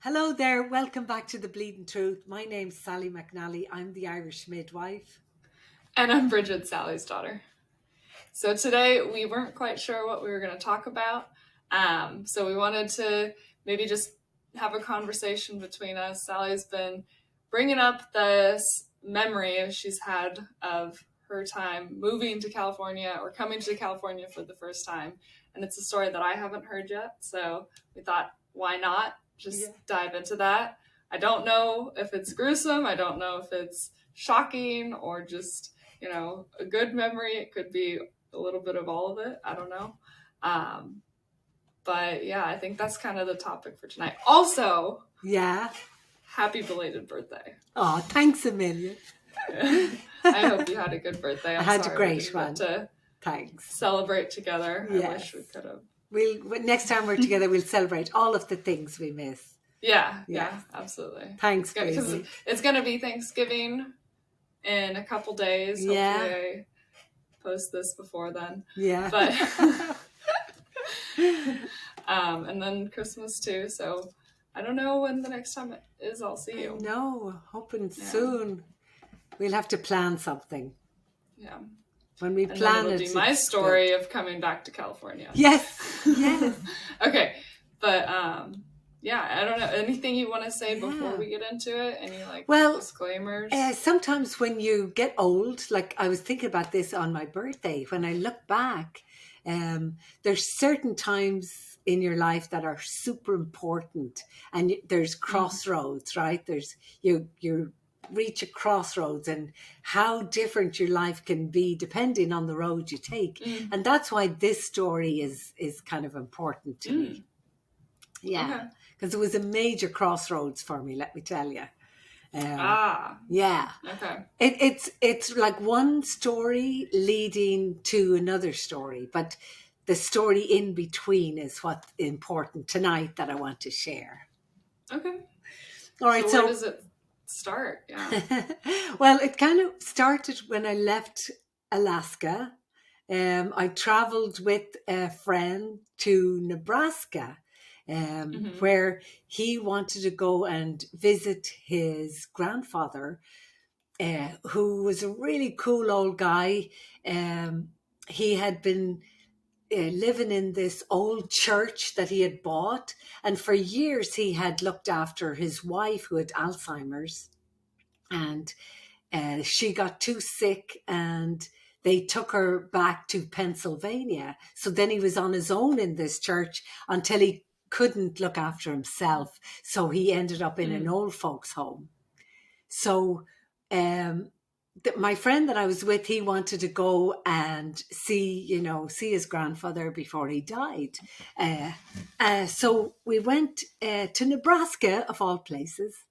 Hello there, welcome back to The Bleeding Truth. My name's Sally McNally. I'm the Irish midwife. And I'm Bridget, Sally's daughter. So today we weren't quite sure what we were going to talk about. So we wanted to maybe just have a conversation between us. Sally's been bringing up this memory she's had of her time moving to California or coming to California for the first time. And it's a story that I haven't heard yet. So we thought, why not just dive into that? I don't know if it's gruesome. I don't know if it's shocking or just, a good memory. It could be a little bit of all of it. I don't know. But yeah, I think that's kind of the topic for tonight. Also, happy belated birthday. Oh, thanks a million. I hope you had a good birthday. I had a great one. Thanks. Celebrate together. Yes. I wish we could have. Next time we're together, we'll celebrate all of the things we miss. Yeah, absolutely. Thanks, because it's going to be Thanksgiving in a couple days. Hopefully I post this before then. Yeah. But and then Christmas too. So I don't know when the next time it is I'll see you. No, hoping soon. We'll have to plan something. Yeah. When we plan it'll be my story of coming back to California. Yes. Okay. But I don't know. Anything you want to say before we get into it? Any disclaimers? Sometimes when you get old, like I was thinking about this on my birthday, when I look back, there's certain times in your life that are super important, and there's crossroads, right? There's you reach a crossroads, and how different your life can be depending on the road you take, and that's why this story is kind of important to me. Yeah, because it was a major crossroads for me, let me tell you. Yeah. Okay. It's like one story leading to another story, but the story in between is what's important tonight that I want to share. Okay. All right. So where does it start? Yeah. Well, it kind of started when I left Alaska. I traveled with a friend to Nebraska. Where he wanted to go and visit his grandfather, who was a really cool old guy. He had been living in this old church that he had bought, and for years he had looked after his wife who had Alzheimer's, and she got too sick and they took her back to Pennsylvania. So then he was on his own in this church until he couldn't look after himself. So he ended up in an old folks home. So my friend that I was with, he wanted to go and see his grandfather before he died. So we went to Nebraska, of all places.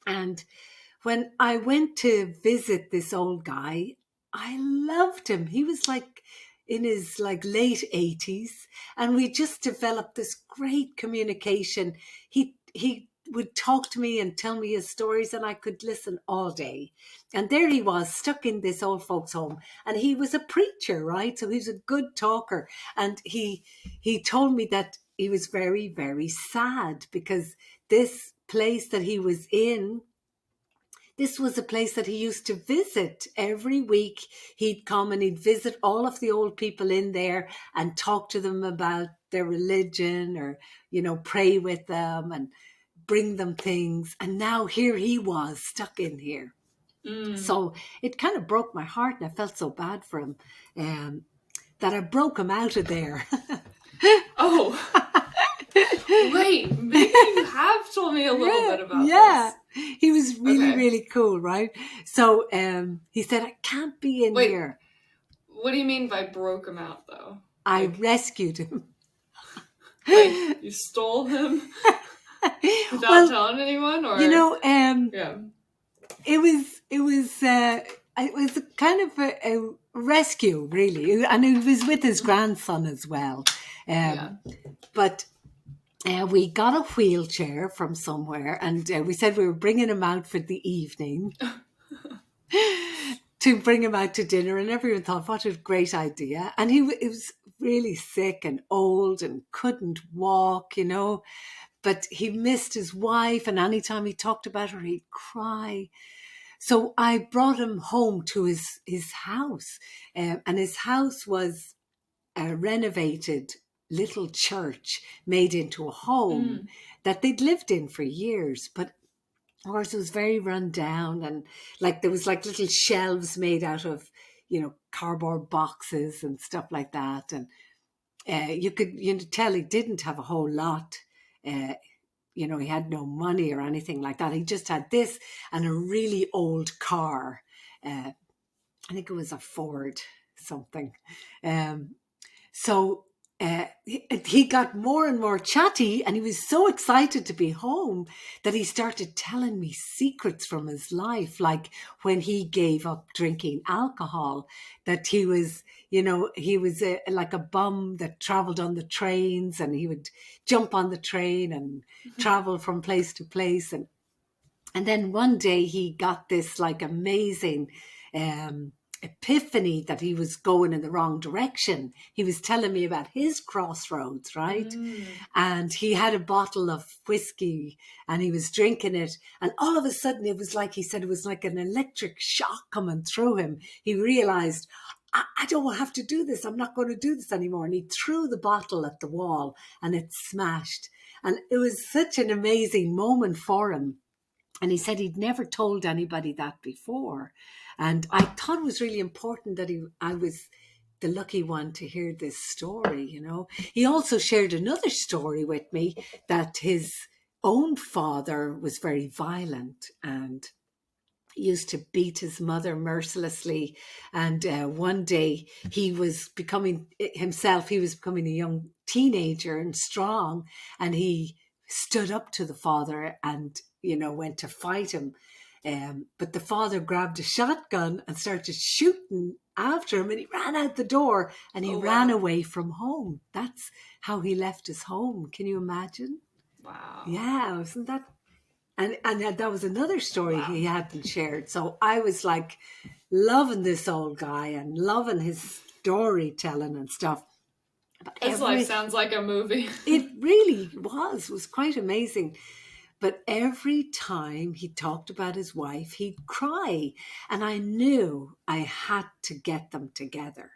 And when I went to visit this old guy, I loved him. He was like in his late 80s, and we just developed this great communication. He would talk to me and tell me his stories, and I could listen all day. And there he was, stuck in this old folks home, and he was a preacher, right? So he was a good talker, and he told me that he was very, very sad because this place that he was in, this was a place that he used to visit every week. He'd come and he'd visit all of the old people in there and talk to them about their religion, or, pray with them and bring them things. And now here he was stuck in here. So it kind of broke my heart, and I felt so bad for him that I broke him out of there. Oh. Wait, maybe you have told me a little bit about this. He was really, really cool, right? So he said, I can't be in here. What do you mean by broke him out, though? I rescued him. You stole him without telling anyone? Or it was kind of a rescue, really. And he was with his grandson as well. But we got a wheelchair from somewhere, and we said we were bringing him out for the evening to bring him out to dinner, and everyone thought, what a great idea. And he was really sick and old and couldn't walk, but he missed his wife, and anytime he talked about her, he'd cry. So I brought him home to his house, and his house was a renovated little church made into a home that they'd lived in for years. But of course, it was very run down, and like there was like little shelves made out of, cardboard boxes and stuff like that. And you could tell he didn't have a whole lot. He had no money or anything like that. He just had this and a really old car. I think it was a Ford something. So he got more and more chatty, and he was so excited to be home that he started telling me secrets from his life, like when he gave up drinking alcohol, that he was like a bum that traveled on the trains, and he would jump on the train and travel from place to place. And then one day he got this like amazing epiphany that he was going in the wrong direction. He was telling me about his crossroads, right? And he had a bottle of whiskey and he was drinking it. And all of a sudden, it was like, he said, it was like an electric shock coming through him. He realized, I don't have to do this. I'm not going to do this anymore. And he threw the bottle at the wall and it smashed. And it was such an amazing moment for him. And he said he'd never told anybody that before. And I thought it was really important that I was the lucky one to hear this story, He also shared another story with me that his own father was very violent and used to beat his mother mercilessly. And one day he was becoming a young teenager and strong. And he stood up to the father and, went to fight him. But the father grabbed a shotgun and started shooting after him, and he ran out the door and he ran away from home. That's how he left his home. Can you imagine? Wow. Yeah, wasn't that? And that was another story he hadn't shared. So I was like loving this old guy and loving his storytelling and stuff. But his life sounds like a movie. It really was quite amazing. But every time he talked about his wife, he'd cry. And I knew I had to get them together.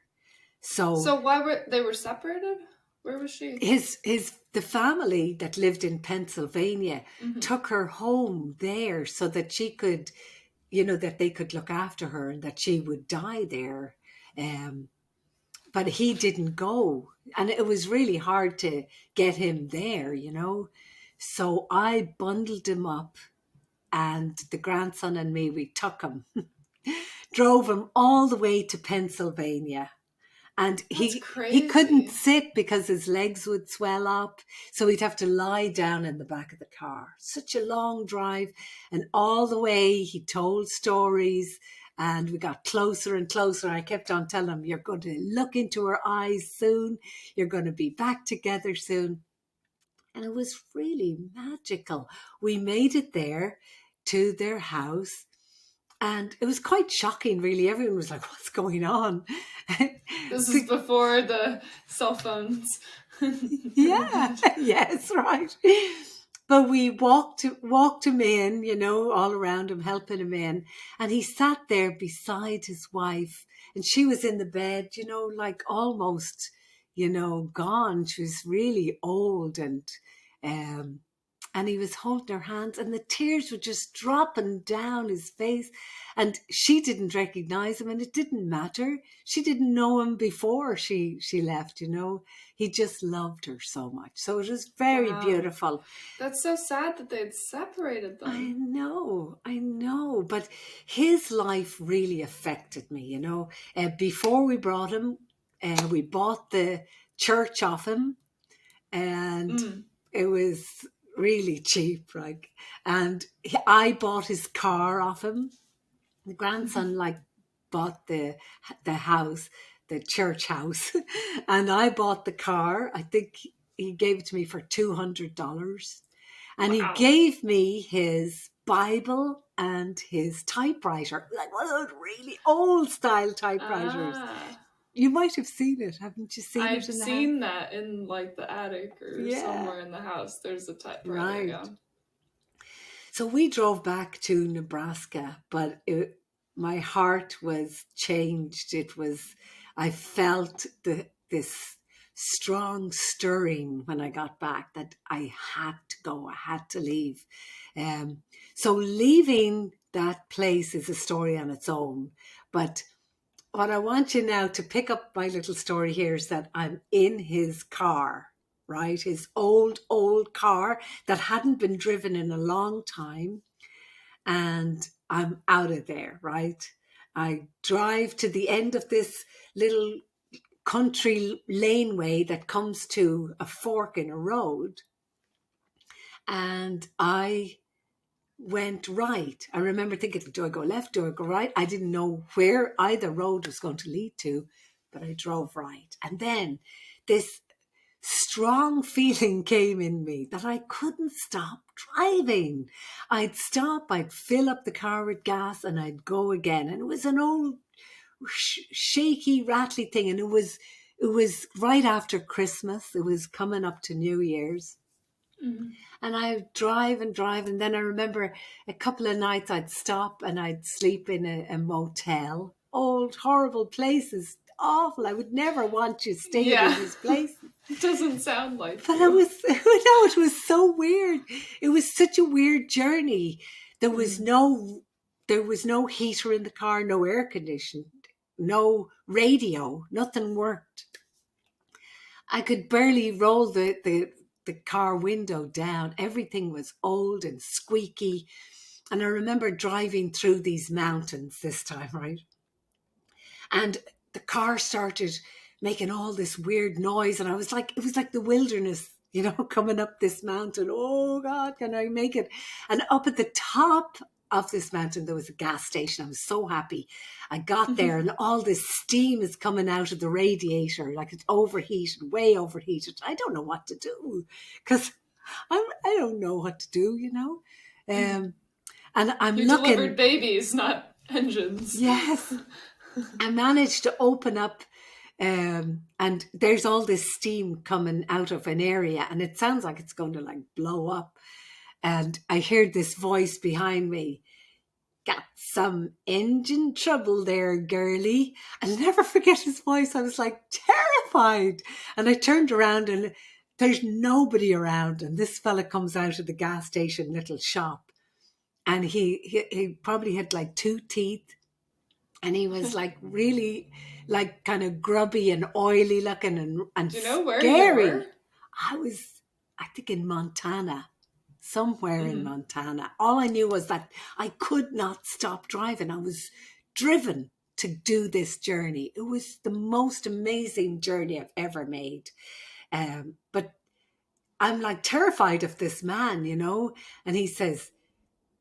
So why were they separated? Where was she? The family that lived in Pennsylvania took her home there so that she could, that they could look after her and that she would die there. But he didn't go. And it was really hard to get him there, So I bundled him up, and the grandson and me, we took him, drove him all the way to Pennsylvania. And he couldn't sit because his legs would swell up. So he'd have to lie down in the back of the car. Such a long drive. And all the way he told stories, and we got closer and closer. I kept on telling him, you're going to look into her eyes soon. You're going to be back together soon. And it was really magical. We made it there to their house. And it was quite shocking, really. Everyone was like, what's going on? This is before the cell phones. Yeah, yes, right. But we walked him in, all around him, helping him in. And he sat there beside his wife. And she was in the bed, like almost, gone. She was really old, and he was holding her hands, and the tears were just dropping down his face. And she didn't recognize him, and it didn't matter. She didn't know him before she left, He just loved her so much. So it was very beautiful. That's so sad that they'd separated them. I know. But his life really affected me, Before we brought him, we bought the church off him, and it was really cheap, and I bought his car off him. The grandson bought the house, the church house, and I bought the car. I think he gave it to me for $200, and he gave me his Bible and his typewriter, like one of those really old style typewriters. You might have seen it. Haven't you seen I've it in the house? seen that in like the attic or Yeah. somewhere in the house. There's a typewriter. Right. Yeah. So we drove back to Nebraska, but my heart was changed. I felt this strong stirring when I got back that I had to go, I had to leave. So leaving that place is a story on its own. But what I want you now to pick up my little story here is that I'm in his car, right? His old car that hadn't been driven in a long time. And I'm out of there, right? I drive to the end of this little country laneway that comes to a fork in a road. And I went right. I remember thinking, do I go left? Do I go right? I didn't know where either road was going to lead to, but I drove right. And then this strong feeling came in me that I couldn't stop driving. I'd stop, I'd fill up the car with gas, and I'd go again. And it was an old shaky, rattly thing. And it was right after Christmas. It was coming up to New Year's. Mhm. And I'd drive and drive. And then I remember a couple of nights I'd stop and I'd sleep in a motel. Old, horrible places. Awful. I would never want to stay Yeah. in these places. It doesn't sound like But you. it was so weird. It was such a weird journey. There was no heater in the car, no air conditioning, no radio, nothing worked. I could barely roll the car window down. Everything was old and squeaky. And I remember driving through these mountains this time, right? And the car started making all this weird noise. And it was like the wilderness, coming up this mountain. Oh God, can I make it? And up at the top of this mountain, there was a gas station. I was so happy. I got there and all this steam is coming out of the radiator, like it's overheated, way overheated. I don't know what to do because I don't know what to do, and I'm You looking. delivered babies, not engines. Yes. I managed to open up and there's all this steam coming out of an area and it sounds like it's going to like blow up. And I heard this voice behind me, got some engine trouble there, girlie. I'll never forget his voice. I was like terrified. And I turned around and there's nobody around. And this fella comes out of the gas station little shop. And he probably had like 2 teeth. And he was like really like kind of grubby and oily looking and Do you know where scary. you were? I think in Montana, somewhere in Montana. All I knew was that I could not stop driving. I was driven to do this journey. It was the most amazing journey I've ever made. But I'm like terrified of this man, and he says,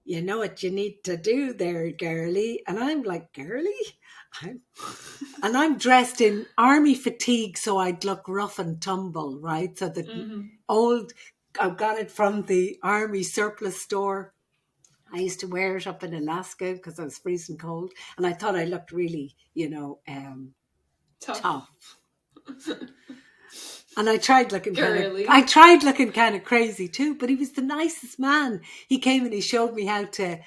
you know what you need to do there, girlie? And I'm like, girlie? And I'm dressed in army fatigue, so I'd look rough and tumble, right? So the I got it from the army surplus store. I used to wear it up in Alaska because I was freezing cold. And I thought I looked really, tough. And I tried looking kind of crazy too, but he was the nicest man. He came and he showed me how to,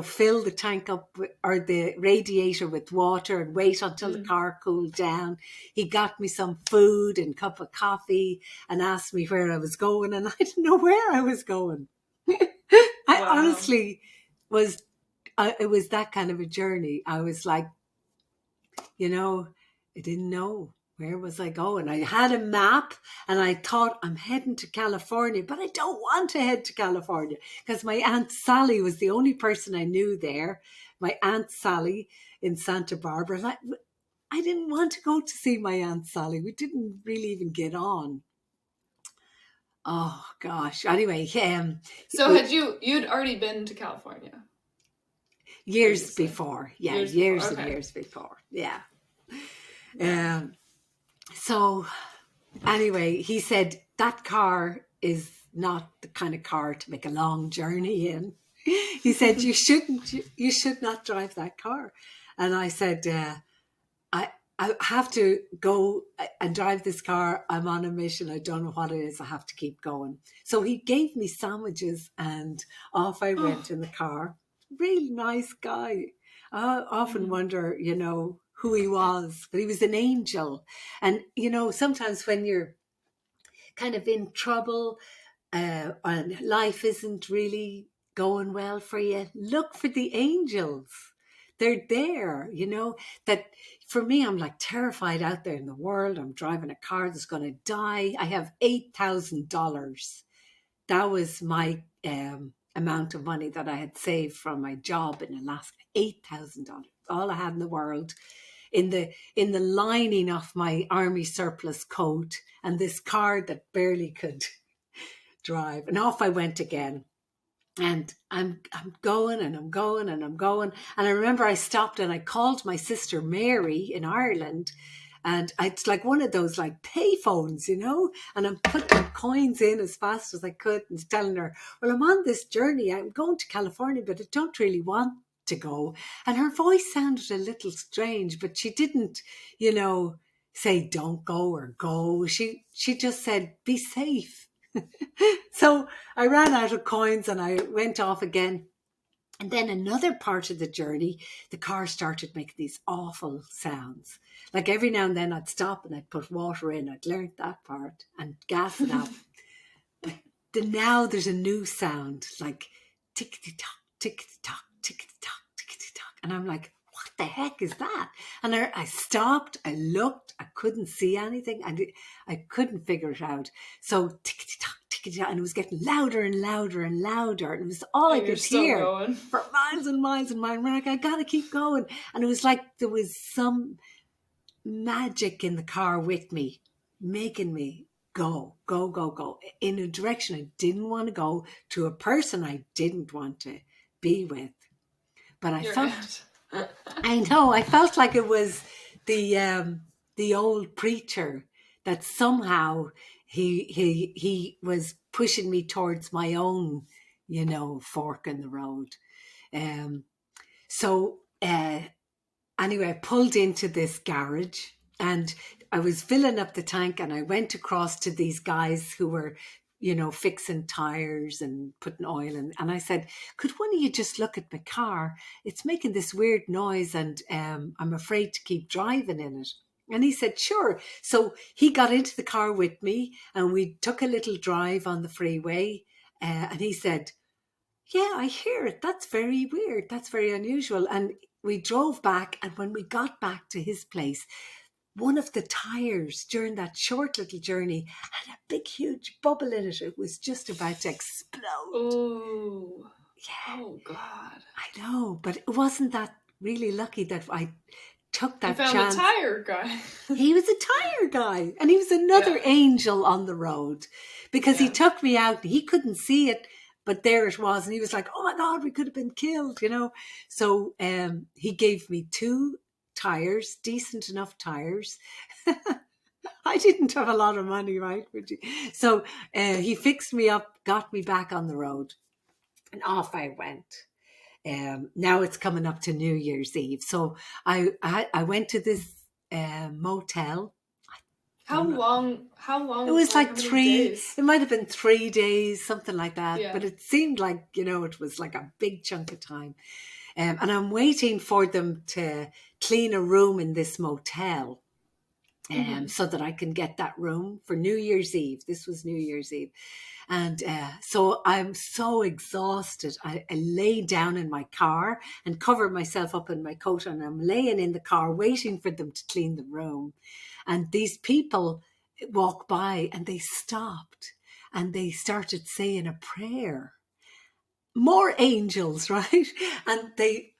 fill the tank up or the radiator with water and wait until the car cooled down. He got me some food and cup of coffee and asked me where I was going, and I didn't know where I was going. I honestly was, it was that kind of a journey. I was like, I didn't know. Where was I going? I had a map and I thought I'm heading to California, but I don't want to head to California because my Aunt Sally was the only person I knew there. My Aunt Sally in Santa Barbara. And I didn't want to go to see my Aunt Sally. We didn't really even get on. Oh gosh. Anyway, so you'd already been to California? Years before. Yeah, years before. Okay. And years before. Yeah. So anyway, he said that car is not the kind of car to make a long journey in. He said you should not drive that car. And I said, I have to go and drive this car. I'm on a mission. I don't know what it is. I have to keep going. So he gave me sandwiches and off I went Oh. in the car. Really nice guy. I often wonder, who he was, but he was an angel. And, sometimes when you're kind of in trouble and life isn't really going well for you, look for the angels. They're there, that for me, I'm like terrified out there in the world. I'm driving a car that's going to die. I have $8,000. That was my amount of money that I had saved from my job in Alaska. $8,000, all I had in the world, in the lining of my army surplus coat, and this car that barely could drive. And off I went again. And I'm going and I'm going and I'm going. And I remember I stopped and I called my sister Mary in Ireland. And it's like one of those like pay phones, and I'm putting coins in as fast as I could and telling her, well, I'm on this journey. I'm going to California, but I don't really want to go. And her voice sounded a little strange, but she didn't, say don't go or go. She just said, be safe. So I ran out of coins and I went off again. And then another part of the journey, the car started making these awful sounds. Like every now and then I'd stop and I'd put water in. I'd learned that part and gas it up. But now there's a new sound, like tick-tock, tick-tock, tick-tock, tick-tock. And I'm like, what the heck is that? And I stopped, I looked, I couldn't see anything, and I couldn't figure it out. So tick-tock, tick-tock, and it was getting louder and louder and louder. And it was all I could hear Going. for miles and miles and miles. I'm like, I gotta keep going. And it was like there was some magic in the car with me, making me go, go, go, go in a direction I didn't want to go, to a person I didn't want to be with. But I felt like it was the old preacher that somehow he was pushing me towards my own, fork in the road. So anyway, I pulled into this garage and I was filling up the tank, and I went across to these guys who were, fixing tires and putting oil in. And I said, could one of you just look at my car? It's making this weird noise and I'm afraid to keep driving in it. And he said, sure. So he got into the car with me and we took a little drive on the freeway. And he said, yeah, I hear it. That's very weird. That's very unusual. And we drove back, and when we got back to his place, one of the tires during that short little journey had a big, huge bubble in it. It was just about to explode. Oh, yeah. Oh, God. I know, but it wasn't that really lucky that I took that chance. You found a tire guy. He was a tire guy, and he was another angel on the road, because he took me out. He couldn't see it, but there it was. And he was like, oh my God, we could have been killed, So he gave me 2 tires, decent enough tires. I didn't have a lot of money, right? So he fixed me up, got me back on the road, and off I went. Now it's coming up to New Year's Eve. So I went to this motel. How long? It was like 3, days? It might have been 3 days, something like that. Yeah. But it seemed like, it was like a big chunk of time. And I'm waiting for them to clean a room in this motel so that I can get that room for New Year's Eve. This was New Year's Eve. And so I'm so exhausted. I lay down in my car and covered myself up in my coat, and I'm laying in the car waiting for them to clean the room. And these people walked by and they stopped and they started saying a prayer. More angels, right? And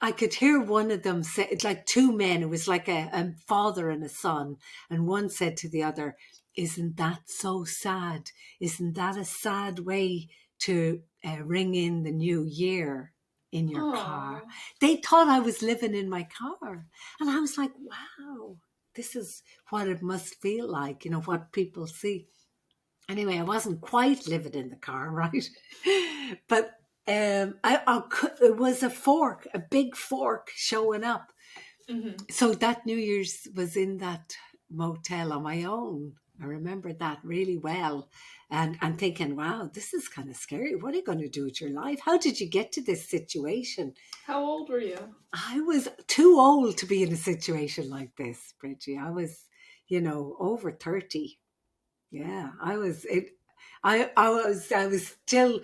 I could hear one of them say, it's like 2 men. It was like a father and a son. And one said to the other, isn't that so sad? Isn't that a sad way to ring in the new year in your car? They thought I was living in my car. And I was like, wow, this is what it must feel like, what people see. Anyway, I wasn't quite living in the car, right? But it was a fork, a big fork showing up. So that New Year's was in that motel on my own. I remember that really well. And thinking, wow, this is kind of scary. What are you going to do with your life? How did you get to this situation? How old were you? I was too old to be in a situation like this, Bridgie. I was, over 30. Yeah, I was it. I was still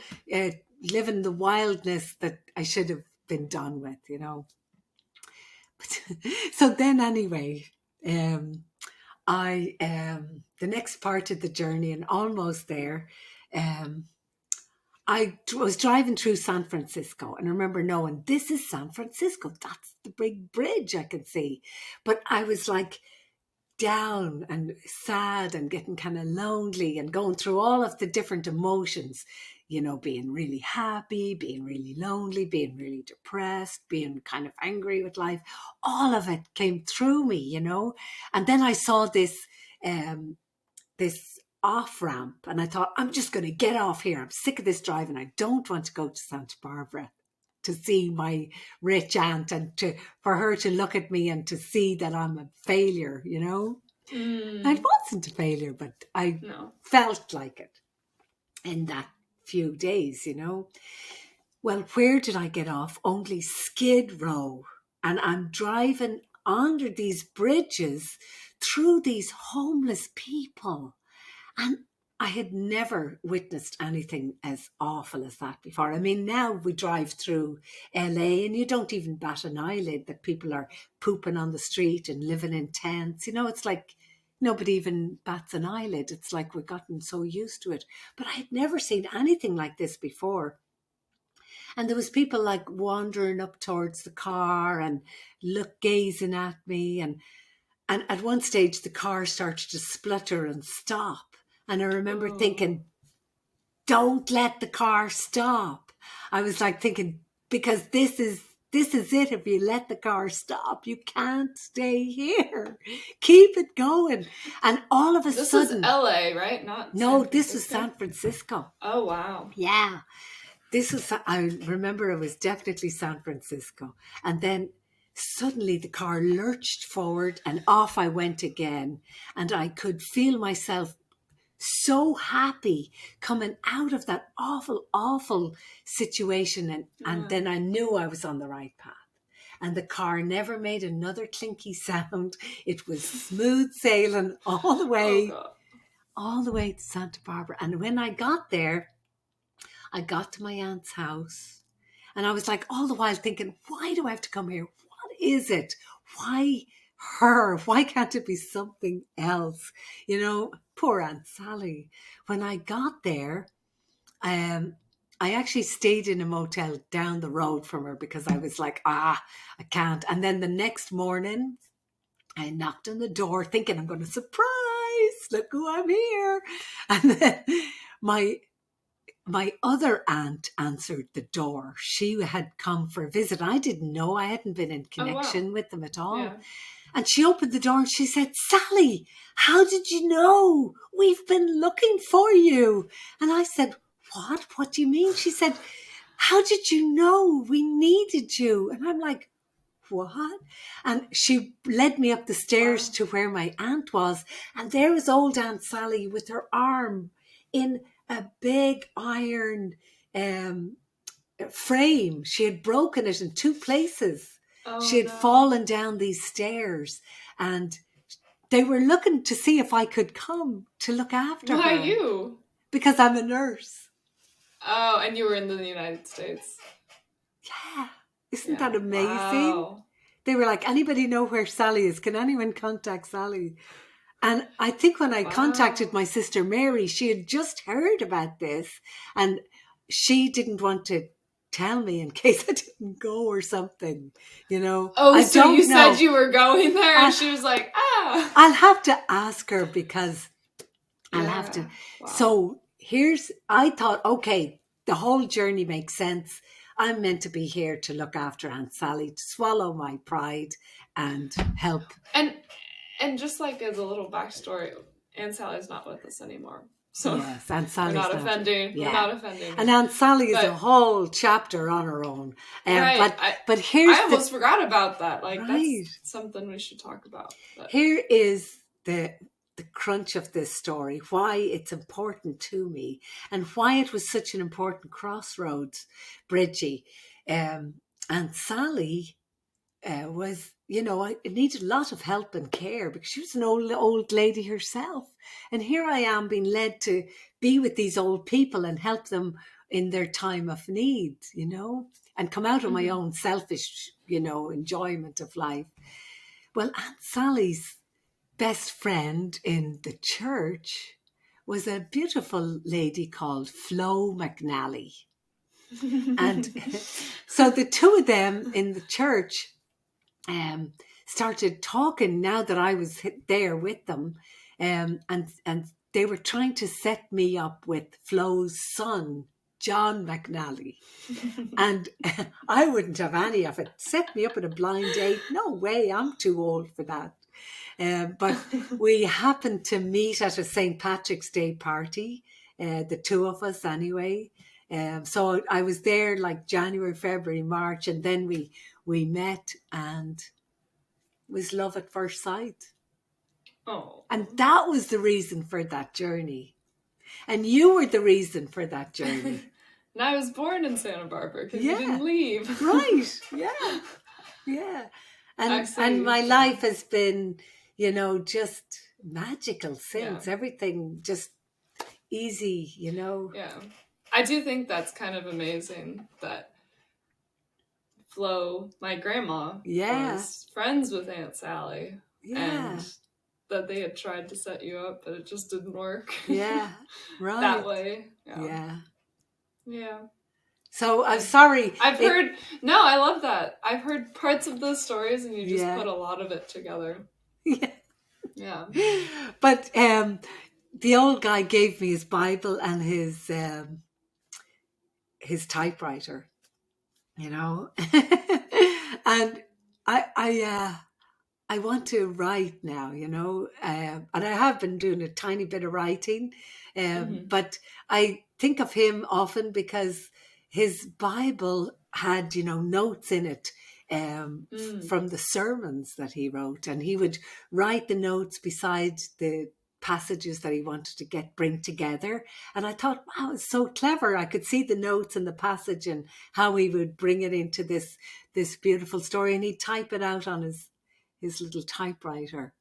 living the wildness that I should have been done with. But, so then, anyway, um, I the next part of the journey, and almost there, um, I was driving through San Francisco, and I remember knowing this is San Francisco. That's the big bridge I could see, but I was like down and sad and getting kind of lonely and going through all of the different emotions, being really happy, being really lonely, being really depressed, being kind of angry with life. All of it came through me. And then I saw this off ramp, and I thought, I'm just going to get off here. I'm sick of this drive, and I don't want to go to Santa Barbara to see my rich aunt, and for her to look at me and to see that I'm a failure. I wasn't a failure, but I felt like it in that few days. Well, where did I get off? Only Skid Row. And I'm driving under these bridges through these homeless people. And I had never witnessed anything as awful as that before. I mean, now we drive through LA and you don't even bat an eyelid that people are pooping on the street and living in tents. It's like nobody even bats an eyelid. It's like we've gotten so used to it. But I had never seen anything like this before. And there was people like wandering up towards the car and gazing at me. And at one stage, the car started to splutter and stop. And I remember thinking, don't let the car stop. I was like thinking, because this is it. If you let the car stop, you can't stay here. Keep it going. And all of a sudden... This is LA, right? This was San Francisco. Oh, wow. Yeah. I remember it was definitely San Francisco. And then suddenly the car lurched forward and off I went again. And I could feel myself so happy coming out of that awful, awful situation. And then I knew I was on the right path. And the car never made another clinky sound. It was smooth sailing all the way to Santa Barbara. And when I got there, I got to my aunt's house. And I was like all the while thinking, why do I have to come here? What is it? Why her? Why can't it be something else? Poor Aunt Sally. When I got there, I actually stayed in a motel down the road from her because I was like, I can't. And then the next morning, I knocked on the door thinking I'm going to surprise. Look who I'm here. And then my other aunt answered the door. She had come for a visit. I didn't know. I hadn't been in connection with them at all. Yeah. And she opened the door and she said, Sally, how did you know? We've been looking for you. And I said, what? What do you mean? She said, how did you know we needed you? And I'm like, what? And she led me up the stairs to where my aunt was. And there was old Aunt Sally with her arm in a big iron frame. She had broken it in two places. She had fallen down these stairs, and they were looking to see if I could come to look after her. Why you? Because I'm a nurse. Oh, and you were in the United States. Yeah. Isn't that amazing? Wow. They were like, anybody know where Sally is? Can anyone contact Sally? And I think when I contacted my sister Mary, she had just heard about this, and she didn't want to tell me in case I didn't go or something, Oh, so you said you were going there, and she was like, I'll have to ask her because I'll have to. Wow. So I thought, okay, the whole journey makes sense. I'm meant to be here to look after Aunt Sally, to swallow my pride and help. And just like as a little backstory, Aunt Sally's not with us anymore. So yes, Aunt we're Sally's not not. offending. Yeah. We're not offending. And Aunt Sally is a But whole chapter on her own. right, But here's I almost forgot about that. Like right. that's something we should talk about. But Here is the crunch of this story, why it's important to me, and why it was such an important crossroads, Bridgie. And Sally was, it needed a lot of help and care because she was an old lady herself. And here I am being led to be with these old people and help them in their time of need, and come out of my own selfish, enjoyment of life. Well, Aunt Sally's best friend in the church was a beautiful lady called Flo McNally. And so the two of them in the church started talking now that I was there with them. And they were trying to set me up with Flo's son, John McNally. And I wouldn't have any of it. Set me up with a blind date? No way, I'm too old for that. But we happened to meet at a St. Patrick's Day party, the two of us anyway. So I was there like January, February, March, and then we met, and it was love at first sight. oh, And that was the reason for that journey. And you were the reason for that journey. and I was born in Santa Barbara because Yeah. you didn't leave. Right. Yeah. Yeah. And Actually, my yeah. life has been, just magical since. Yeah. Everything just easy, Yeah. I do think that's kind of amazing that Flo, my grandma, Yeah. was friends with Aunt Sally. Yeah. And that they had tried to set you up, but it just didn't work. Yeah. Right. That way. Yeah. Yeah. So I'm sorry. I've heard, no, I love that. I've heard parts of those stories and you just Yeah. put a lot of it together. Yeah. Yeah. But the old guy gave me his Bible and his typewriter, and I want to write now, and I have been doing a tiny bit of writing, but I think of him often because his Bible had, notes in it from the sermons that he wrote, and he would write the notes beside the passages that he wanted to bring together. And I thought, wow, it's so clever. I could see the notes in the passage and how he would bring it into this beautiful story, and he'd type it out on his little typewriter.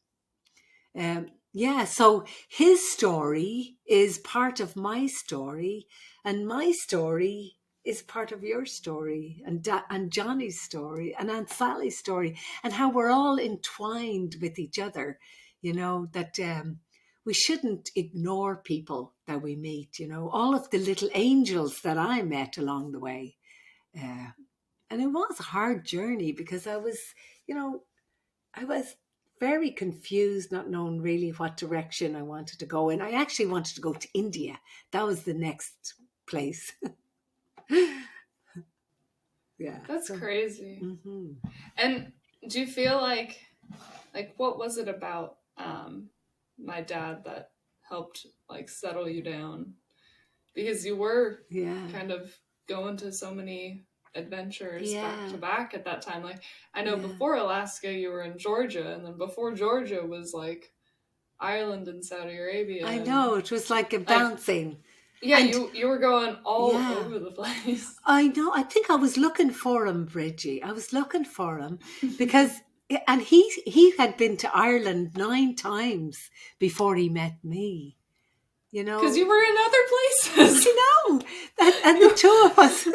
So his story is part of my story, and my story is part of your story, and Johnny's story, and Aunt Sally's story, and how we're all entwined with each other. That we shouldn't ignore people that we meet. All of the little angels that I met along the way, and it was a hard journey because I was very confused, not knowing really what direction I wanted to go in. I actually wanted to go to India. That was the next place. Yeah. That's crazy. Mm-hmm. And do you feel like what was it about my dad that helped settle you down? Because you were kind of going to so many adventures back to back at that time. I know before Alaska you were in Georgia, and then before Georgia was Ireland and Saudi Arabia. I know, it was like a bouncing. Yeah, you were going all over the place. I know. I think I was looking for him, Bridgie. I was looking for him because and he had been to Ireland 9 times before he met me. Because you were in other places. And the two of us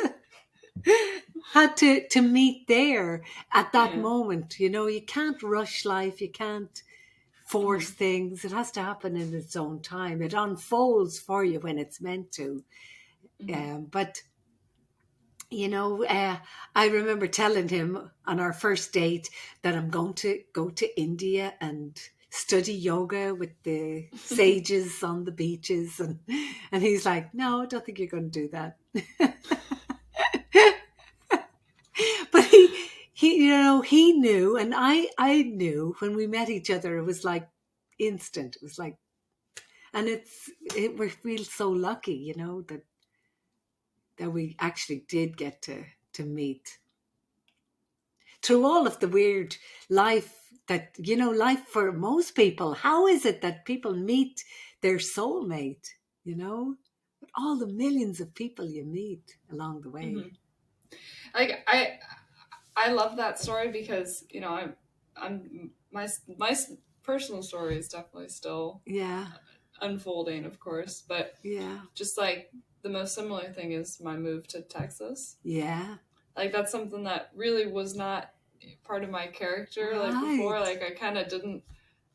had to meet there at that moment. You can't rush life. You can't force things. It has to happen in its own time. It unfolds for you when it's meant to. But I remember telling him on our first date that I'm going to go to India and study yoga with the sages on the beaches, and he's like, no, I don't think you're going to do that. But he knew, and I knew when we met each other. It was like instant. It was like, And we feel so lucky, you know, that we actually did get to meet through all of the weird life that, you know, life for most people. How is it that people meet their soulmate, you know? All the millions of people you meet along the way. Mm-hmm. Like I love that story because, you know, I'm my personal story is definitely still unfolding, of course, but just like the most similar thing is my move to Texas. Like that's something that really was not part of my character. Like before, like I kind of didn't,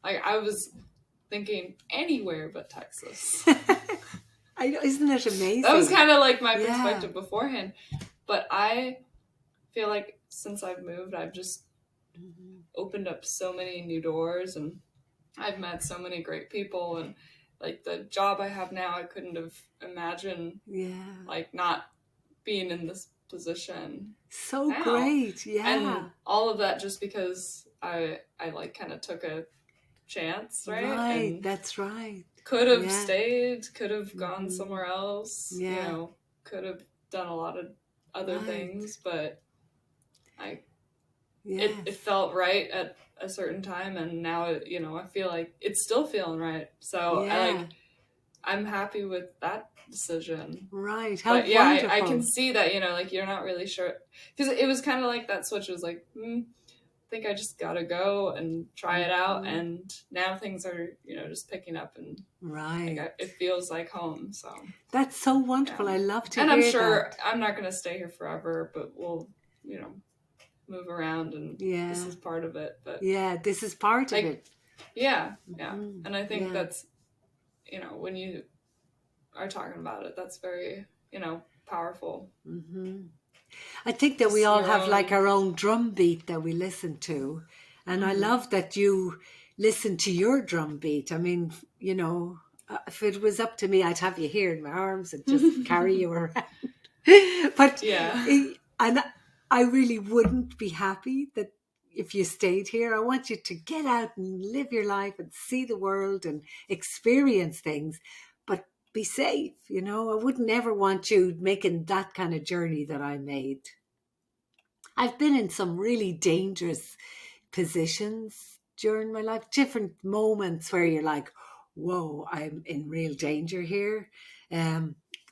like I was thinking anywhere but Texas. I know, isn't it amazing? That was kind of like my perspective beforehand, but I feel like since I've moved, I've just opened up so many new doors, and I've met so many great people, and like the job I have now, I couldn't have imagined like not being in this position. So now. Great. And all of that just because I like kind of took a chance, right? And that's right. Could have stayed, could have gone somewhere else, you know, could have done a lot of other things, but it felt right at a certain time, and now, you know, I feel like it's still feeling right. So I'm happy with that decision. Right. How but yeah, I can see that, you know, like you're not really sure, because it was kind of like that switch was like, I think I just gotta go and try it out, and now things are, you know, just picking up, and like, it feels like home. So that's so wonderful. I love to and hear I'm sure that. I'm not gonna stay here forever, but we'll, you know, move around, and this is part of it. But this is part of it. And I think that's, you know, when you are talking about it, that's very, you know, powerful. I think that we all have like our own drum beat that we listen to, and I love that you listen to your drum beat. I mean, you know, if it was up to me, I'd have you here in my arms and just carry you around. But and I really wouldn't be happy that if you stayed here. I want you to get out and live your life and see the world and experience things, but be safe, you know. I wouldn't ever want you making that kind of journey that I made. I've been in some really dangerous positions during my life, different moments where you're like, whoa, I'm in real danger here.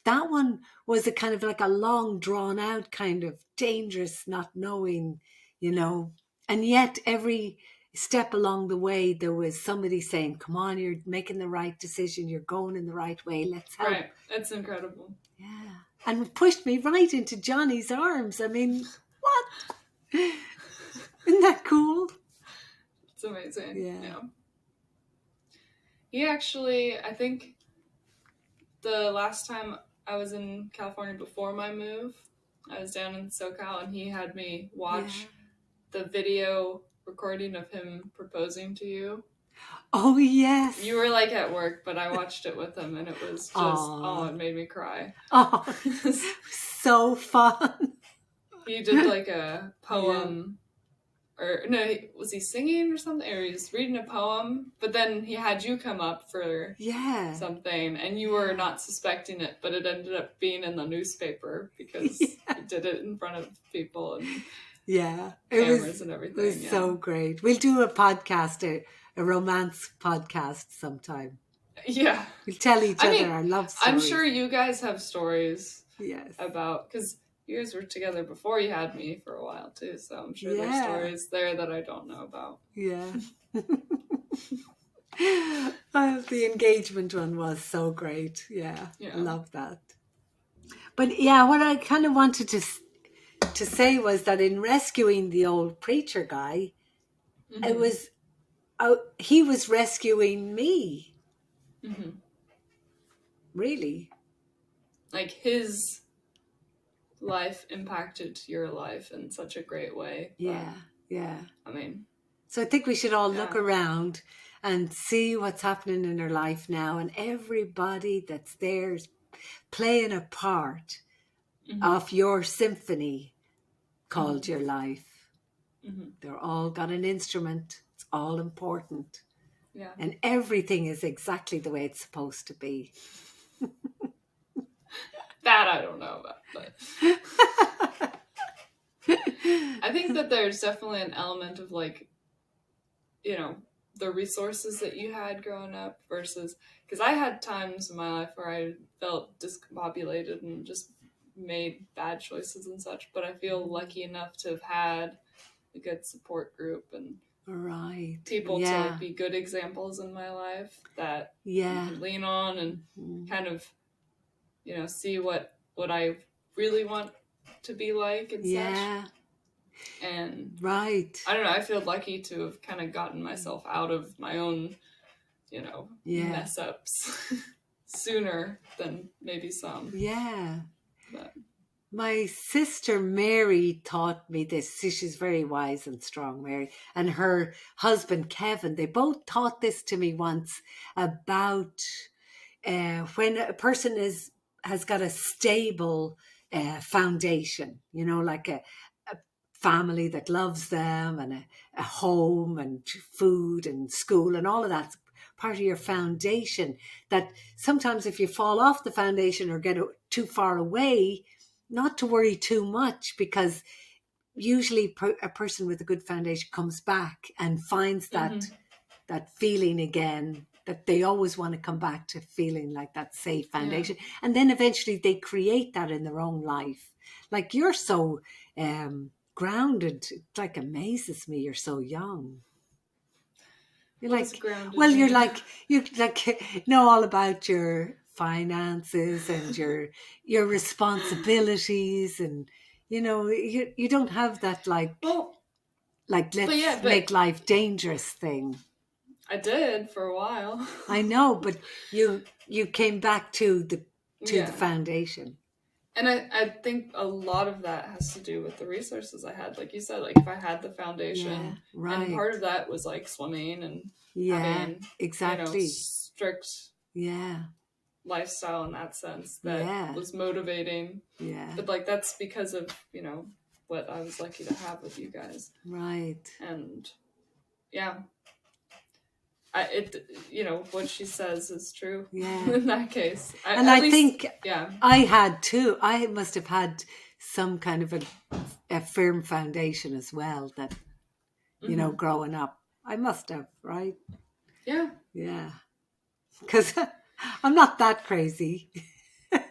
That one was a kind of like a long drawn out kind of dangerous, not knowing, you know, and yet every step along the way, there was somebody saying, come on, you're making the right decision. You're going in the right way. Let's help. Right. That's incredible. Yeah. And pushed me right into Johnny's arms. I mean, what? Isn't that cool? It's amazing. Yeah. He actually, I think the last time I was in California before my move, I was down in SoCal, and he had me watch the video recording of him proposing to you. Oh, yes. You were like at work, but I watched it with him, and it was just, it made me cry. Oh, so fun. He did like a poem, or no, was he singing or something? Or he was reading a poem, but then he had you come up for something, and you were not suspecting it, but it ended up being in the newspaper because he did it in front of people and cameras and everything. It was so great. We'll do a podcast, a romance podcast sometime. Yeah. We'll tell each other our love stories. I'm sure you guys have stories about, because you guys were together before you had me for a while too, so I'm sure there's stories there that I don't know about. Yeah. The engagement one was so great. Yeah. I love that. But yeah, what I kind of wanted to say was that in rescuing the old preacher guy, it was he was rescuing me. Really, like his life impacted your life in such a great way. I mean, so I think we should all look around and see what's happening in our life now, and everybody that's there is playing a part of your symphony called your life. They're all got an instrument. It's all important. Yeah. And everything is exactly the way it's supposed to be. That I don't know about, but I think that there's definitely an element of like, you know, the resources that you had growing up versus, because I had times in my life where I felt discombobulated and just made bad choices and such, but I feel lucky enough to have had a good support group and Right. people to Yeah. like be good examples in my life that Yeah. you can lean on and Mhm. kind of, you know, see what I really want to be like and such. Yeah. And Right. I don't know, I feel lucky to have kind of gotten myself out of my own, you know, Yeah. mess ups sooner than maybe some. Yeah. But My sister Mary taught me this. See, she's very wise and strong, Mary. And her husband Kevin, they both taught this to me once about when a person has got a stable foundation, you know, like a family that loves them and a home and food and school and all of that's part of your foundation. That sometimes if you fall off the foundation or get too far away, not to worry too much, because usually a person with a good foundation comes back and finds that feeling again, that they always want to come back to feeling like that safe foundation. yeah. And then eventually they create that in their own life. Like you're so grounded. It like amazes me. You're so young. You're What does like, grounded well, mean? you like know all about your finances and your responsibilities, and you don't have that Well, let's but make life dangerous thing. I did for a while. I know, but you came back to the Yeah. foundation. And I think a lot of that has to do with the resources I had. Like you said, like if I had the foundation, Yeah, right. and part of that was like swimming and Yeah, having, exactly. strict Yeah, lifestyle in that sense that Yeah. was motivating. yeah, But like that's because of, what I was lucky to have with you guys. right. And yeah. What she says is true. Yeah. In that case. And I think yeah. I had too. I must have had some kind of a firm foundation as well that, growing up. I must have, right? Yeah. Yeah. Because I'm not that crazy.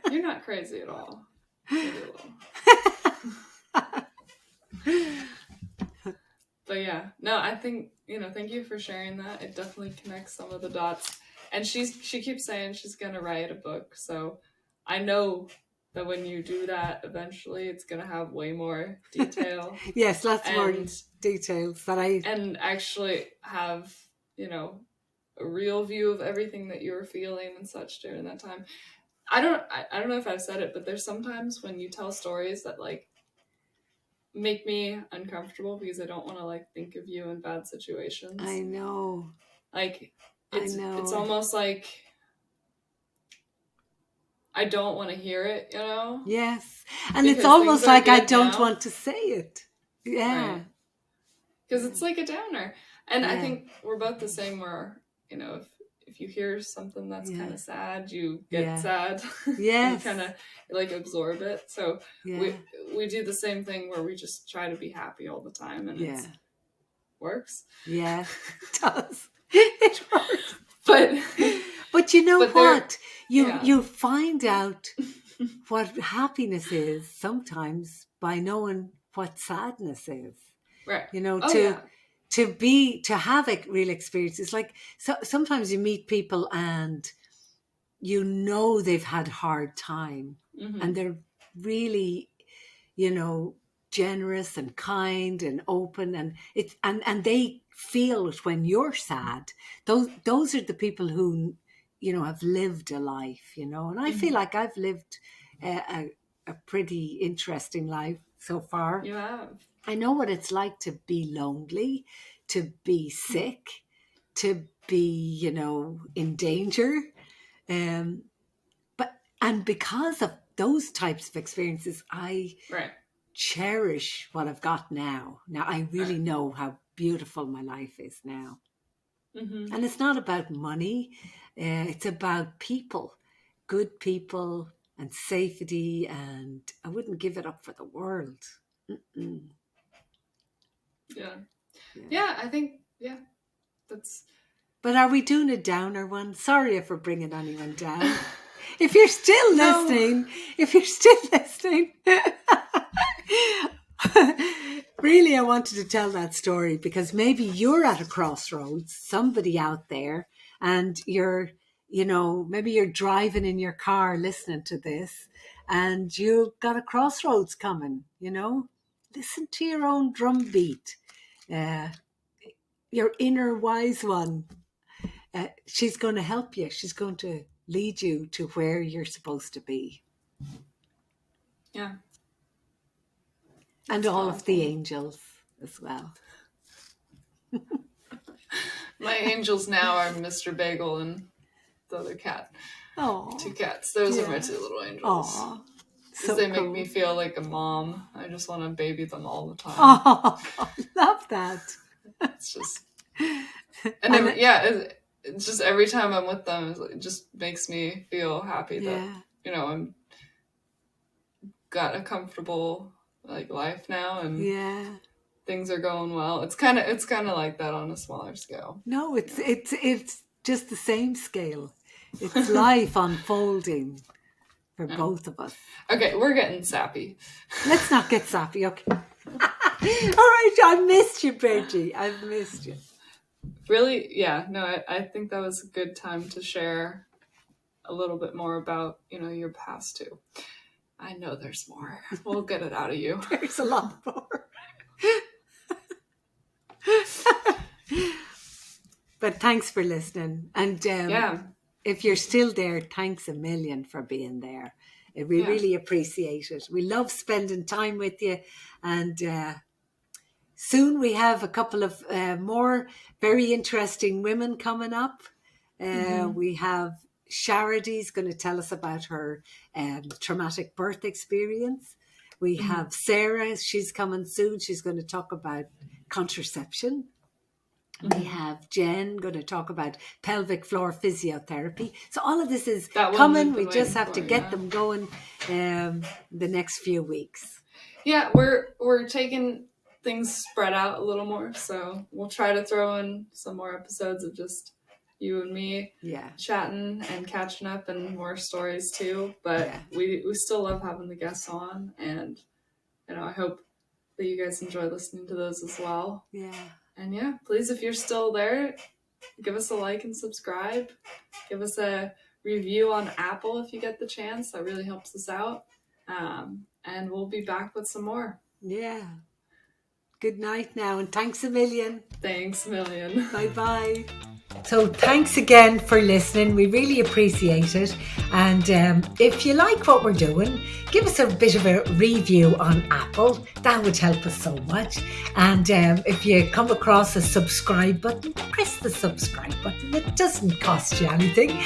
You're not crazy at all. Maybe a little. But yeah, no, I think, thank you for sharing that. It definitely connects some of the dots. And she keeps saying she's going to write a book. So I know that when you do that, eventually it's going to have way more detail. Yes, lots more details that and actually have, a real view of everything that you were feeling and such during that time. I don't know if I've said it, but there's sometimes when you tell stories that like make me uncomfortable because I don't want to like think of you in bad situations. I know. Like it's almost like I don't want to hear it, Yes. And because it's almost like I don't now. want to say it. Yeah. Because it's like a downer. And I think we're both the same where, if you hear something that's kind of sad, you get sad. Yes. You kind of like absorb it. So we do the same thing where we just try to be happy all the time, and it works. Yeah, it does. It works. But you know what? You find out what happiness is sometimes by knowing what sadness is. Right. To have a real experience. It's like sometimes you meet people and they've had a hard time, and they're really, generous and kind and open, and and they feel it when you're sad. Those are the people who have lived a life, and I feel like I've lived a pretty interesting life so far. You have. I know what it's like to be lonely, to be sick, to be, in danger. And because of those types of experiences, I cherish what I've got now. Now I really know how beautiful my life is now. Mm-hmm. And it's not about money. It's about people, good people and safety. And I wouldn't give it up for the world. Mm-mm. Yeah. Yeah. Yeah, I think, yeah, that's... But are we doing a downer one? Sorry if we're bringing anyone down. If you're still No. listening, really, I wanted to tell that story because maybe you're at a crossroads, somebody out there, and maybe you're driving in your car listening to this, and you've got a crossroads coming, listen to your own drumbeat, your inner wise one. She's going to help you. She's going to lead you to where you're supposed to be. Yeah. And That's all powerful. of the angels as well. My angels now are Mr. Bagel and the other cat. Oh, 2 cats. Those are my 2 little angels. Aw, Because they make me feel like a mom. I just want to baby them all the time. Oh, love that. It's just... And then, it's just every time I'm with them, it just makes me feel happy that, I'm got a comfortable life now, and things are going well. It's kind of like that on a smaller scale. No, it's just the same scale. It's life unfolding for both of us. Okay, we're getting sappy. Let's not get sappy, okay? All right, I missed you, Bridgie. I've missed you. Really, yeah, no, I think that was a good time to share a little bit more about, your past too. I know there's more. We'll get it out of you. There's a lot more. But thanks for listening. And if you're still there, thanks a million for being there. We really appreciate it. We love spending time with you. And soon we have a couple of more very interesting women coming up. We have Charity's going to tell us about her traumatic birth experience. We have Sarah, she's coming soon. She's going to talk about contraception. We have Jen going to talk about pelvic floor physiotherapy. So all of this is coming. We just have to get them going the next few weeks. Yeah, we're taking things spread out a little more. So we'll try to throw in some more episodes of just you and me chatting and catching up, and more stories too. But we still love having the guests on, and I hope that you guys enjoy listening to those as well. Yeah. And please, if you're still there, give us a like and subscribe. Give us a review on Apple if you get the chance. That really helps us out. And we'll be back with some more. Yeah. Good night now, and thanks a million. Thanks a million. Bye-bye. So thanks again for listening. We really appreciate it. And if you like what we're doing, give us a bit of a review on Apple. That would help us so much. And if you come across a subscribe button, press the subscribe button. It doesn't cost you anything.